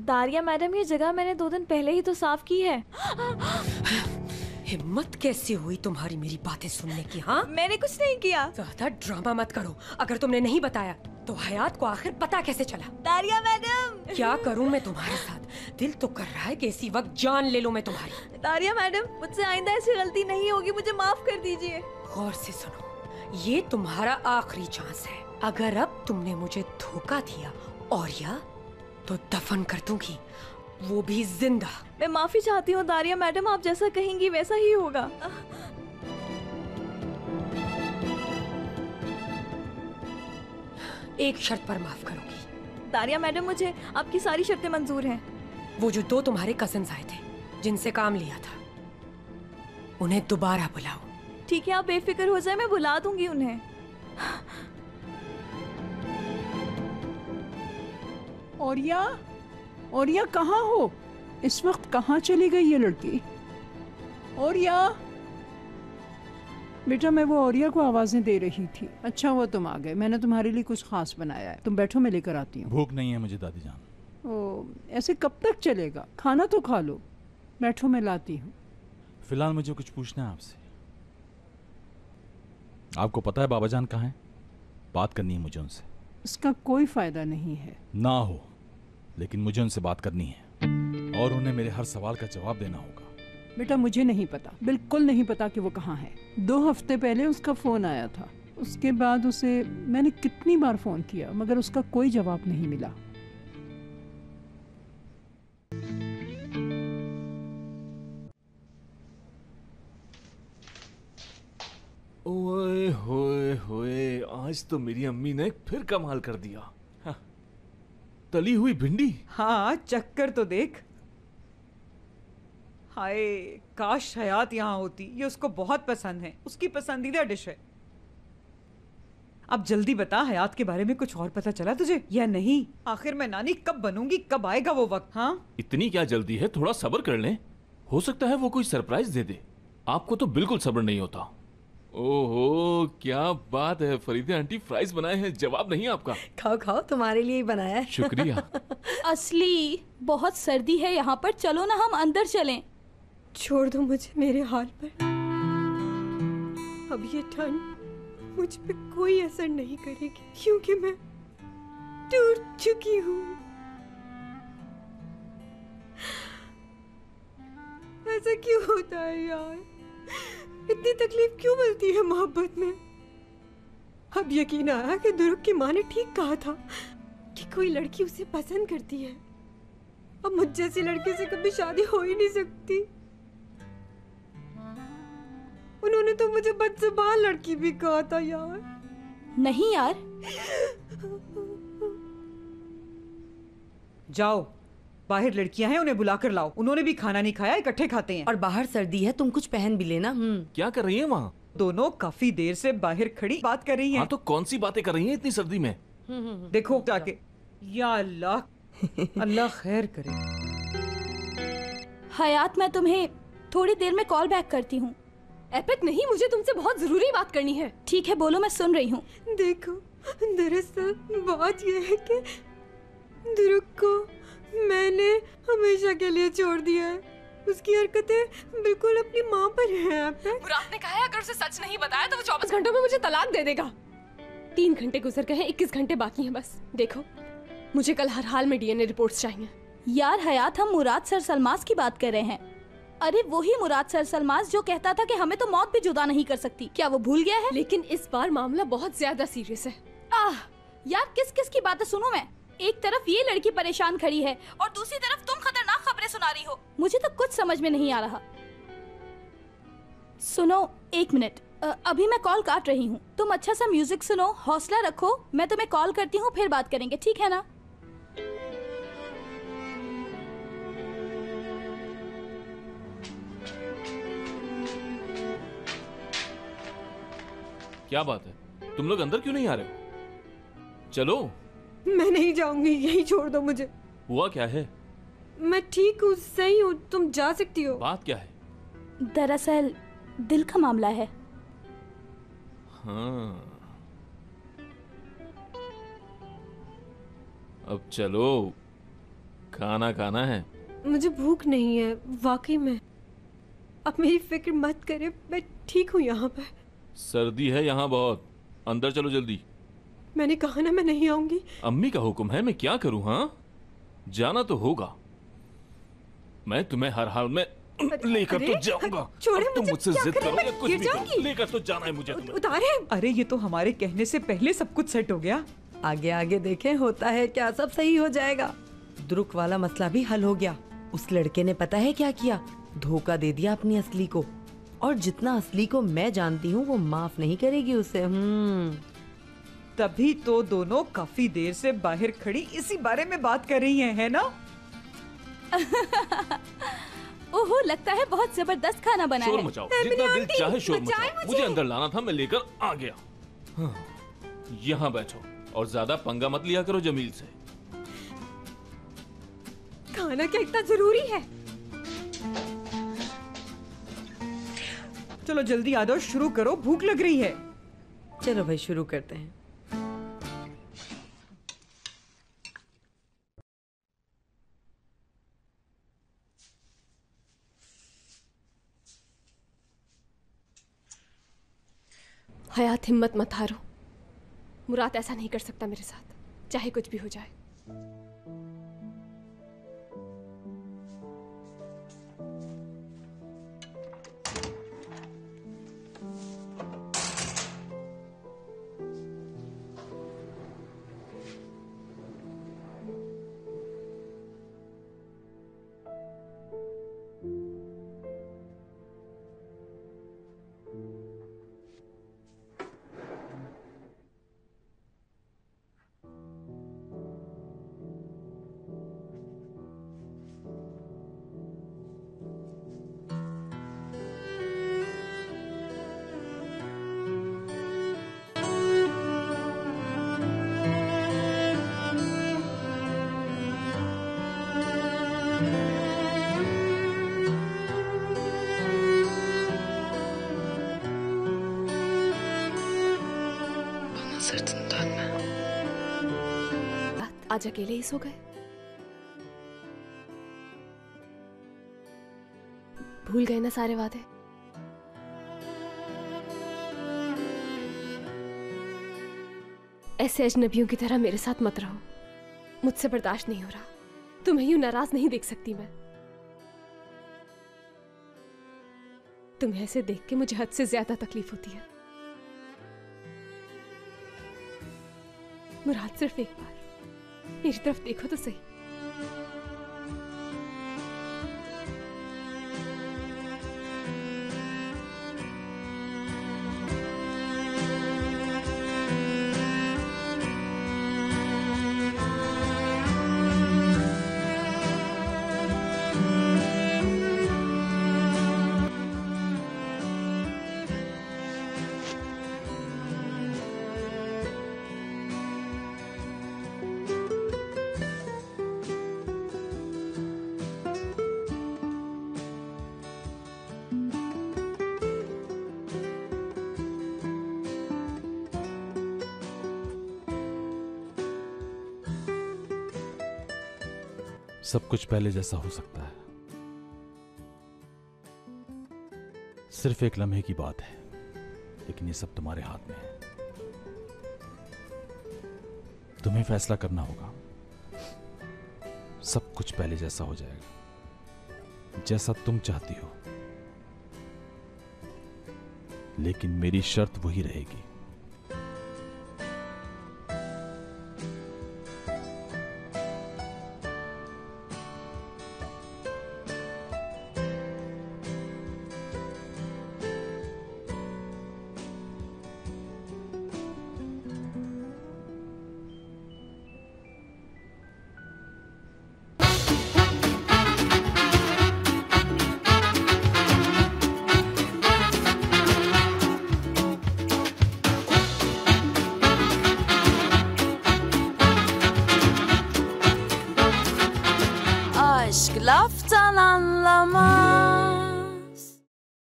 दारिया madam, ये जगह मैंने 2 दिन पहले ही तो साफ की है। हिम्मत कैसे हुई तुम्हारी मेरी बातें सुनने की? हाँ, मैंने कुछ नहीं किया। ज्यादा ड्रामा मत करो। अगर तुमने नहीं बताया तो हयात को आखिर पता कैसे चला? दारिया मैडम, क्या करूं मैं तुम्हारे साथ? दिल तो कर रहा है कि इसी वक्त जान ले लूं मैं तुम्हारी। दारिया मैडम, मुझसे आइंदा ऐसी गलती नहीं होगी, मुझे माफ कर दीजिए। गौर से सुनो, ये तुम्हारा आखिरी चांस है। अगर अब तुमने मुझे धोखा दिया और या तो दफन कर दूंगी, वो भी जिंदा। मैं माफी चाहती हूँ दारिया मैडम, आप जैसा कहेंगी वैसा ही होगा। एक शर्त पर माफ करूंगी। दारिया मैडम, मुझे आपकी सारी शर्तें मंजूर हैं। वो जो 2 तुम्हारे कजिन्स आए थे जिनसे काम लिया था, उन्हें दोबारा बुलाओ। ठीक है, आप बेफिक्र हो जाए, मैं बुला दूंगी उन्हें। औरिया कहाँ हो? इस वक्त कहाँ चली गई ये लड़की? औरिया बेटा, मैं वो औरिया को आवाजें दे रही थी। अच्छा हुआ तुम आ गए, मैंने तुम्हारे लिए कुछ खास बनाया है। तुम बैठो, मैं लेकर आती हूँ। भूख नहीं है मुझे दादी जान। ओ, ऐसे कब तक चलेगा? खाना तो खा लो। बैठो, मैं लाती हूँ। फिलहाल मुझे कुछ पूछना है आपसे। आपको पता है बाबा जान कहाँ हैं? बात करनी है मुझे उनसे। इसका कोई फायदा नहीं है। ना हो, लेकिन मुझे उनसे बात करनी है और उन्हें मेरे हर सवाल का जवाब देना होगा। बेटा, मुझे नहीं पता, बिल्कुल नहीं पता कि वो कहाँ है। 2 हफ्ते पहले उसका फोन आया था। उसके बाद उसे मैंने कितनी बार फोन किया, मगर उसका कोई जवाब नहीं मिला। ओए होए होए, आज तो मेरी अम्मी ने फिर कमाल कर दिया। हाँ, तली हुई भिंडी। हाँ, चक्कर तो देख। हाय, काश हयात यहाँ होती, ये उसको बहुत पसंद है, उसकी पसंदीदा डिश है। अब जल्दी बता, हयात के बारे में कुछ और पता चला तुझे या नहीं? आखिर मैं नानी कब बनूंगी, कब आएगा वो वक्त? हाँ, इतनी क्या जल्दी है, थोड़ा सब्र कर लें। हो सकता है वो कोई सरप्राइज दे दे। आपको तो बिल्कुल सब्र नहीं होता। ओहो, क्या बात है फरीदे आंटी, फ्राइज बनाए हैं, जवाब नहीं आपका। खाओ खाओ, तुम्हारे लिए ही बनाया है। शुक्रिया। असली बहुत सर्दी है यहाँ पर, चलो ना हम अंदर चलें। छोड़ दो मुझे मेरे हाल पर। अब ये ठंड मुझ पे कोई असर नहीं करेगी, क्योंकि मैं टूट चुकी हूँ। ऐसा क्यों होता है यार? इतनी तकलीफ क्यों मिलती है मोहब्बत में? अब यकीन आया कि दुरुक की माँ ने ठीक कहा था कि कोई लड़की उसे पसंद करती है। अब मुझ जैसी लड़की से कभी शादी हो ही नहीं सकती। उन्होंने तो मुझे बदज़ुबान लड़की भी कहा था यार। नहीं यार, जाओ, बाहर लड़कियां हैं, उन्हें बुला कर लाओ। उन्होंने भी खाना नहीं खाया, इकट्ठे खाते हैं। और बाहर सर्दी है, तुम कुछ पहन भी लेना। क्या कर रही हैं वहाँ? दोनों काफी देर से बाहर खड़ी बात कर रही हैं। हाँ, तो कौन सी बातें कर रही हैं इतनी सर्दी में? देखो जाके। या अल्लाह, अल्लाह खैर करे। हयात, मैं तुम्हें थोड़ी देर में कॉल बैक करती हूँ। एपिक नहीं, मुझे तुमसे बहुत जरूरी बात करनी है। ठीक है, बोलो, मैं सुन रही हूँ। देखो, दरअसल बात यह है कि दुरुक को मैंने हमेशा के लिए छोड़ दिया है। उसकी हरकतें बिल्कुल अपनी माँ पर हैं। मुराद ने कहा है अगर उसे सच नहीं बताया तो वो 24 घंटों में मुझे तलाक दे देगा। 3 घंटे गुजर गए हैं, 21 घंटे बाकी हैं बस। देखो, मुझे कल हर हाल में डीएनए रिपोर्ट्स चाहिए। यार हयात, हम मुराद सर सलमास की बात कर रहे हैं। अरे वही मुराद सर सलमास जो कहता था कि हमें तो मौत भी जुदा नहीं कर सकती। क्या वो भूल गया है? लेकिन इस बार मामला बहुत ज्यादा सीरियस है। यार किस किस की बातें सुनूं मैं? एक तरफ ये लड़की परेशान खड़ी है और दूसरी तरफ तुम खतरनाक खबरें सुना रही हो। मुझे तो कुछ समझ में नहीं आ रहा। सुनो, 1 मिनट, अभी मैं कॉल काट रही हूँ। तुम अच्छा सा म्यूजिक सुनो, हौसला रखो। मैं तुम्हें कॉल करती हूँ, फिर बात करेंगे, ठीक है ना? क्या बात है, तुम लोग अंदर क्यों नहीं आ रहे हो? चलो। मैं नहीं जाऊंगी, यही छोड़ दो मुझे। हुआ क्या है? मैं ठीक हूँ, सही हूँ, तुम जा सकती हो। बात क्या है? दरअसल दिल का मामला है। हाँ, अब चलो, खाना खाना है। मुझे भूख नहीं है वाकई में। अब मेरी फिक्र मत करे, मैं ठीक हूँ यहाँ पर। सर्दी है यहाँ बहुत, अंदर चलो जल्दी। मैंने कहा ना मैं नहीं आऊंगी। अम्मी का हुक्म है, मैं क्या करूँ? हाँ, जाना तो होगा। मैं तुम्हें हर हाल में लेकर तो जाऊंगा। छोड़े तुम मुझे, मुझसे क्या जिद करें, करो मैं या कुछ गिर भी करो, जाऊंगी। लेकर तो जाना है मुझे तुम्हें। उतारे। अरे ये तो हमारे कहने से पहले सब कुछ सेट हो गया। आगे आगे देखें होता है क्या, सब सही हो जाएगा। द्रुक वाला मसला भी हल हो गया। उस लड़के ने पता है क्या किया, धोखा दे दिया अपनी असली को, और जितना असली को मैं जानती हूँ वो माफ नहीं करेगी उसे। तभी तो दोनों काफी देर से बाहर खड़ी इसी बारे में बात कर रही हैं, है ना? ओहो, लगता है बहुत जबरदस्त खाना बना शोर है। मचाओ, जितना दिल चाहे शोर मचाओ। मुझे अंदर लाना था, मैं लेकर आ गया। हाँ, यहाँ बैठो और ज्यादा पंगा मत लिया करो जमील से। खाना क्या इतना जरूरी है? चलो जल्दी आ जाओ, शुरू करो, भूख लग रही है। चलो भाई शुरू करते हैं। हयात, हिम्मत मत हारो। मुराद ऐसा नहीं कर सकता मेरे साथ, चाहे कुछ भी हो जाए। आज अकेले ही सो गए? भूल गए ना सारे वादे? ऐसे अजनबियों की तरह मेरे साथ मत रहो, मुझसे बर्दाश्त नहीं हो रहा। तुम्हें यूं नाराज नहीं देख सकती मैं। तुम्हें ऐसे देख के मुझे हद से ज्यादा तकलीफ होती है। मुराद, सिर्फ एक बार मेरी तरफ देखो तो सही। सब कुछ पहले जैसा हो सकता है। सिर्फ एक लम्हे की बात है, लेकिन ये सब तुम्हारे हाथ में है। तुम्हें फैसला करना होगा। सब कुछ पहले जैसा हो जाएगा, जैसा तुम चाहती हो, लेकिन मेरी शर्त वही रहेगी।